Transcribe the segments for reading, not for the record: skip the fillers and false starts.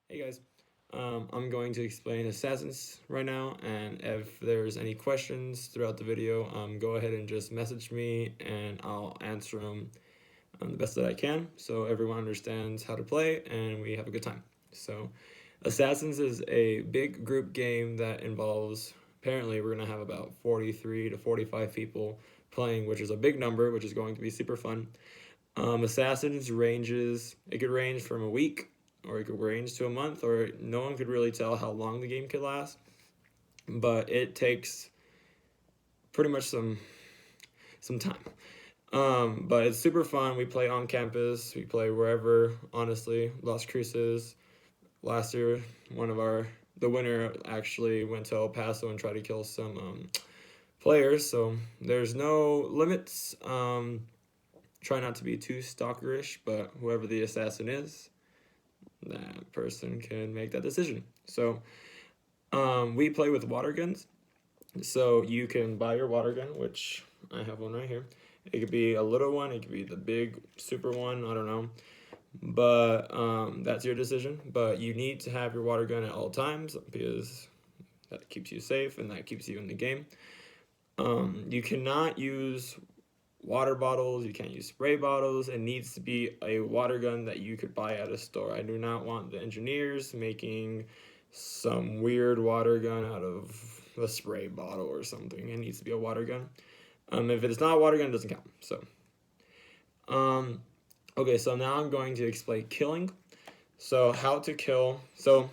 Hey guys, I'm going to explain Assassins right now, and if there's any questions throughout the video, go ahead and just message me and I'll answer them the best that I can so everyone understands how to play and we have a good time. So, Assassins is a big group game that involves, apparently, we're going to have about 43 to 45 people playing, which is a big number, which is going to be super fun. Assassins ranges, it could range from a week or it could range to a month, or no one could really tell how long the game could last. But it takes pretty much some time. But it's super fun. We play on campus. We play wherever. Honestly, Las Cruces. Last year, the winner actually went to El Paso and tried to kill some players. So there's no limits. Try not to be too stalkerish, but whoever the assassin is, that person can make that decision. So we play with water guns. So you can buy your water gun, which I have one right here. It could be a little one, it could be the big super one, I don't know. But that's your decision. But you need to have your water gun at all times because that keeps you safe and that keeps you in the game. You cannot use water bottles, you can't use spray bottles. It needs to be a water gun that you could buy at a store. I do not want the engineers making some weird water gun out of a spray bottle or something. It needs to be a water gun. If it's not a water gun, it doesn't count. So, okay, so now I'm going to explain killing. So, how to kill. So,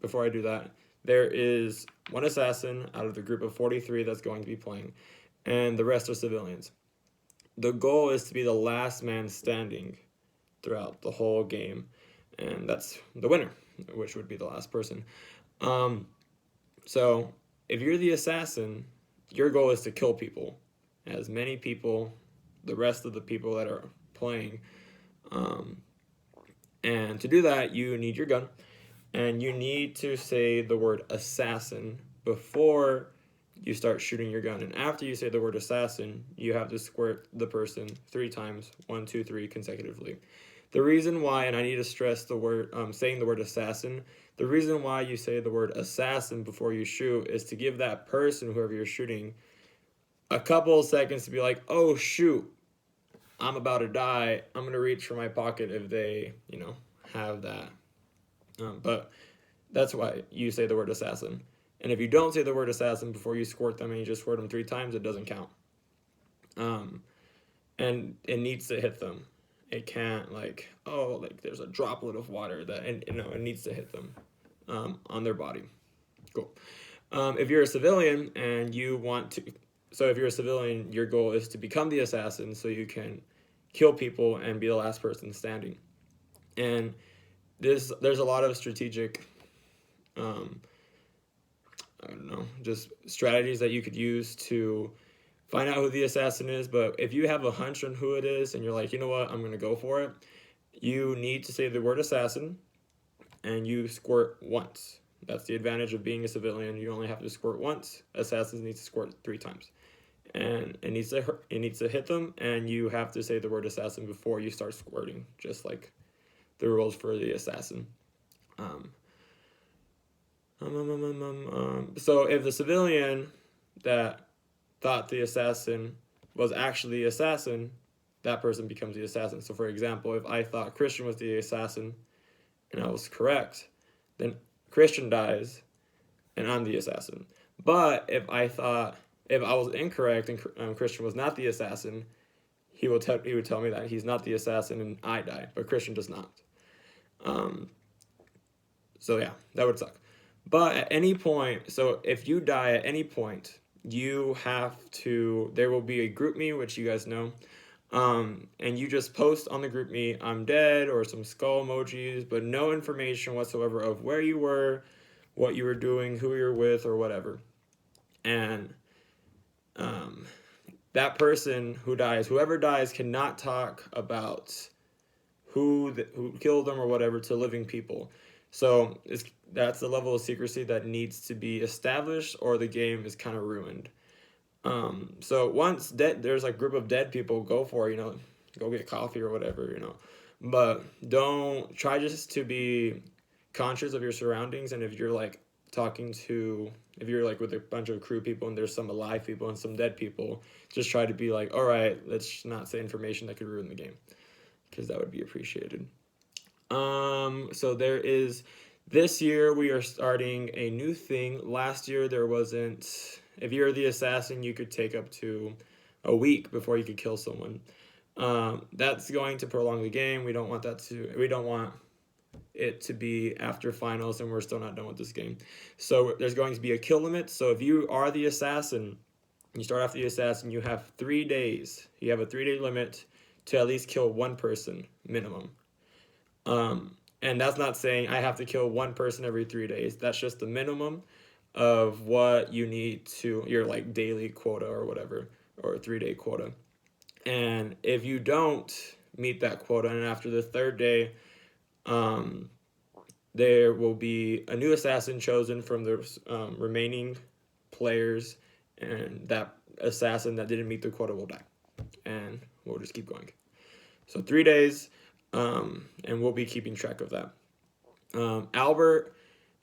before I do that, there is one assassin out of the group of 43 that's going to be playing, and the rest are civilians. The goal is to be the last man standing throughout the whole game, and that's the winner, which would be the last person. So if you're the assassin, your goal is to kill people, as many people, the rest of the people that are playing. And to do that, you need your gun, and you need to say the word assassin before you start shooting your gun. And after you say the word assassin, you have to squirt the person 3 times, 1, 2, 3 consecutively. The reason why, and I need to stress the word, saying the word assassin, the reason why you say the word assassin before you shoot is to give that person, whoever you're shooting, a couple of seconds to be like, oh shoot, I'm about to die. I'm going to reach for my pocket if they, have that. But that's why you say the word assassin. And if you don't say the word assassin before you squirt them and you just squirt them 3 times, it doesn't count. And it needs to hit them. It can't there's a droplet of water that, and it needs to hit them on their body. Cool. If you're a civilian and you want to, so if you're a civilian, your goal is to become the assassin so you can kill people and be the last person standing. And there's a lot of strategic I don't know, just strategies that you could use to find out who the assassin is. But if you have a hunch on who it is and you're like, you know what, I'm going to go for it, you need to say the word assassin and you squirt once. That's the advantage of being a civilian. You only have to squirt once. Assassins need to squirt 3 times. And it needs to hit them, and you have to say the word assassin before you start squirting, just like the rules for the assassin. So if the civilian that thought the assassin was actually the assassin, that person becomes the assassin. So for example, if I thought Christian was the assassin and I was correct, then Christian dies and I'm the assassin. But if I was incorrect and Christian was not the assassin, he would tell me that he's not the assassin and I die, but Christian does not. So yeah, that would suck. But at any point, so if you die at any point, there will be a group me, which you guys know, and you just post on the group me, I'm dead, or some skull emojis, but no information whatsoever of where you were, what you were doing, who you were with, or whatever. And that person who dies, whoever dies, cannot talk about who killed them or whatever to living people. So that's the level of secrecy that needs to be established, or the game is kind of ruined. So once there's a group of dead people, go for it, go get coffee or whatever, but don't try just to be conscious of your surroundings, and if you're like if you're like with a bunch of crew people and there's some alive people and some dead people, just try to be like, all right, let's not say information that could ruin the game, because that would be appreciated. So there is, this year we are starting a new thing. Last year there wasn't, if you're the assassin, you could take up to a week before you could kill someone. That's going to prolong the game. We don't want it to be after finals and we're still not done with this game. So there's going to be a kill limit. So if you are the assassin, you start off the assassin, you have 3 days. You have a 3-day limit to at least kill one person minimum. And that's not saying I have to kill one person every 3 days. That's just the minimum of what you need to, your like daily quota or whatever, or 3-day quota. And if you don't meet that quota, and after the 3rd day, there will be a new assassin chosen from the remaining players, and that assassin that didn't meet the quota will die. And we'll just keep going. So 3 days, and we'll be keeping track of that. Albert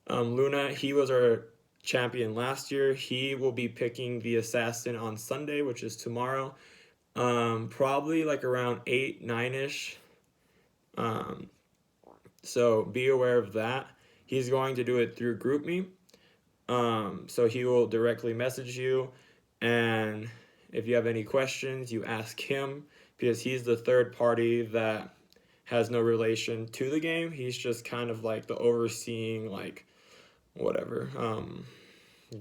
Luna, he was our champion last year. He will be picking the assassin on Sunday, which is tomorrow. Probably like around 8, 9-ish. So be aware of that. He's going to do it through GroupMe. So he will directly message you, and if you have any questions, you ask him, because he's the third party that has no relation to the game. He's just kind of like the overseeing, like, whatever,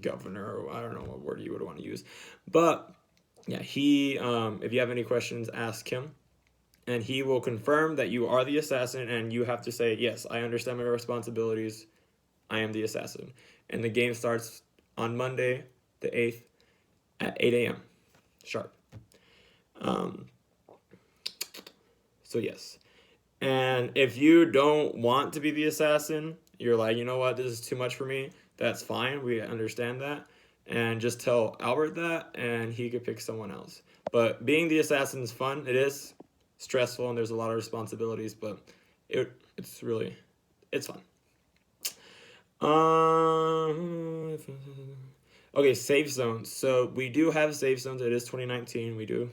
governor, or I don't know what word you would want to use. But yeah, if you have any questions, ask him, and he will confirm that you are the assassin, and you have to say, yes, I understand my responsibilities, I am the assassin. And the game starts on Monday, the 8th, at 8 a.m. sharp. So yes. And if you don't want to be the assassin, you're like, you know what, this is too much for me, that's fine, we understand that. And just tell Albert that, and he could pick someone else. But being the assassin is fun. It is stressful, and there's a lot of responsibilities, but it's fun. Okay, safe zones. So we do have safe zones. It is 2019. We do,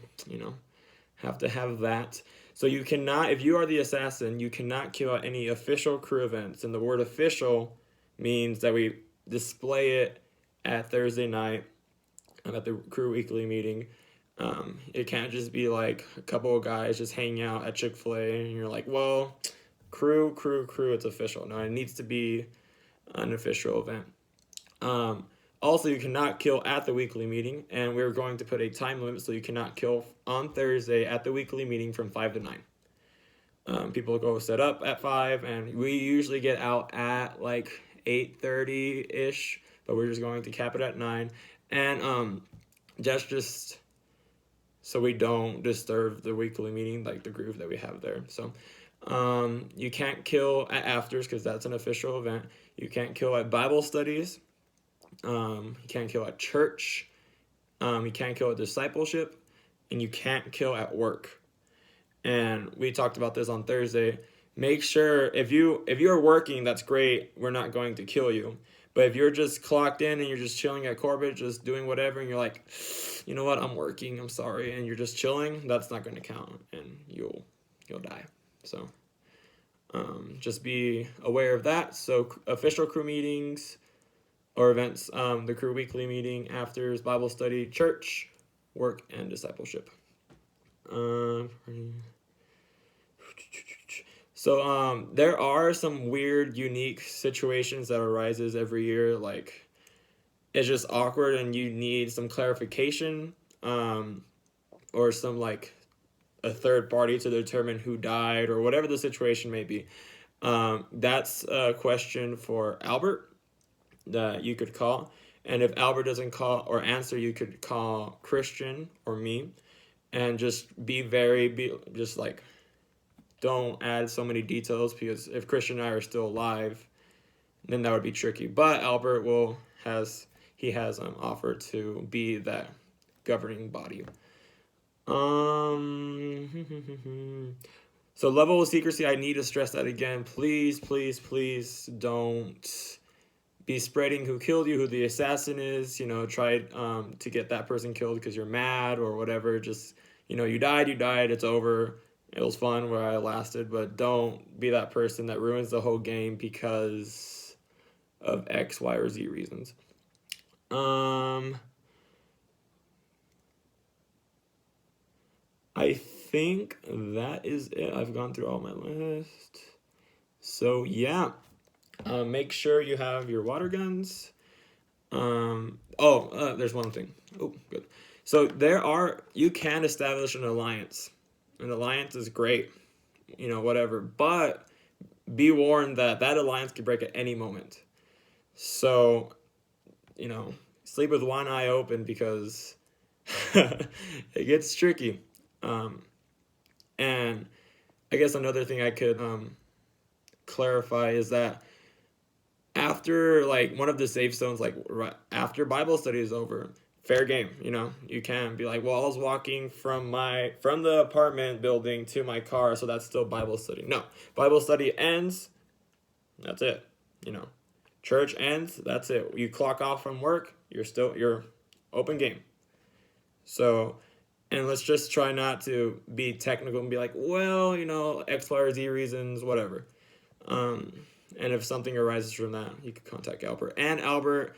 have to have that. So you cannot, if you are the assassin, you cannot kill at any official crew events. And the word official means that we display it at Thursday night at the crew weekly meeting. It can't just be like a couple of guys just hanging out at Chick-fil-A and you're like, well, crew, it's official. No, it needs to be an official event. Also, you cannot kill at the weekly meeting, and we're going to put a time limit, so you cannot kill on Thursday at the weekly meeting from 5 to 9. People go set up at 5, and we usually get out at like 8:30-ish, but we're just going to cap it at 9. And that's just so we don't disturb the weekly meeting, like the groove that we have there. So you can't kill at afters, because that's an official event. You can't kill at Bible studies. You can't kill at church. You can't kill at discipleship, and you can't kill at work. And we talked about this on Thursday. Make sure if you're working, that's great. We're not going to kill you. But if you're just clocked in and you're just chilling at Corbett, just doing whatever, and you're like, you know what, I'm working, I'm sorry, and you're just chilling, that's not going to count, and you'll die. So just be aware of that. So official crew meetings or events, the crew weekly meeting, afters, Bible study, church, work, and discipleship. So there are some weird, unique situations that arises every year. Like, it's just awkward and you need some clarification, or some like a third party to determine who died or whatever the situation may be. That's a question for Albert that you could call. And if Albert doesn't call or answer, you could call Christian or me, and just just like, don't add so many details, because if Christian and I are still alive, then that would be tricky. But Albert has offered to be that governing body. So level of secrecy, I need to stress that again. Please, please, please don't be spreading who killed you, who the assassin is. You know, try to get that person killed because you're mad or whatever. Just, you know, you died, it's over. It was fun where I lasted, but don't be that person that ruins the whole game because of X, Y, or Z reasons. I think that is it. I've gone through all my list. So yeah, make sure you have your water guns. There's one thing. Oh, good. So you can establish an alliance. An alliance is great, you know, whatever. But be warned that that alliance could break at any moment. So, you know, sleep with one eye open because it gets tricky. And I guess another thing I could clarify is that after like one of the safe zones, like right after Bible study is over, fair game. You know, you can be like, well, I was walking from the apartment building to my car, so that's still Bible study. No, Bible study ends. That's it. You know, church ends. That's it. You clock off from work. You're open game. So, and let's just try not to be technical and be like, well, you know, X, Y, or Z reasons, whatever. And if something arises from that, you can contact Albert. And Albert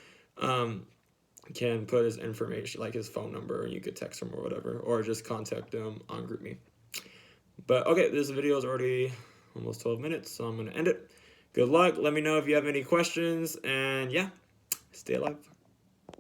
can put his information, like his phone number, and you could text him or whatever, or just contact him on GroupMe. But okay, this video is already almost 12 minutes, so I'm going to end it. Good luck. Let me know if you have any questions, and yeah, stay alive.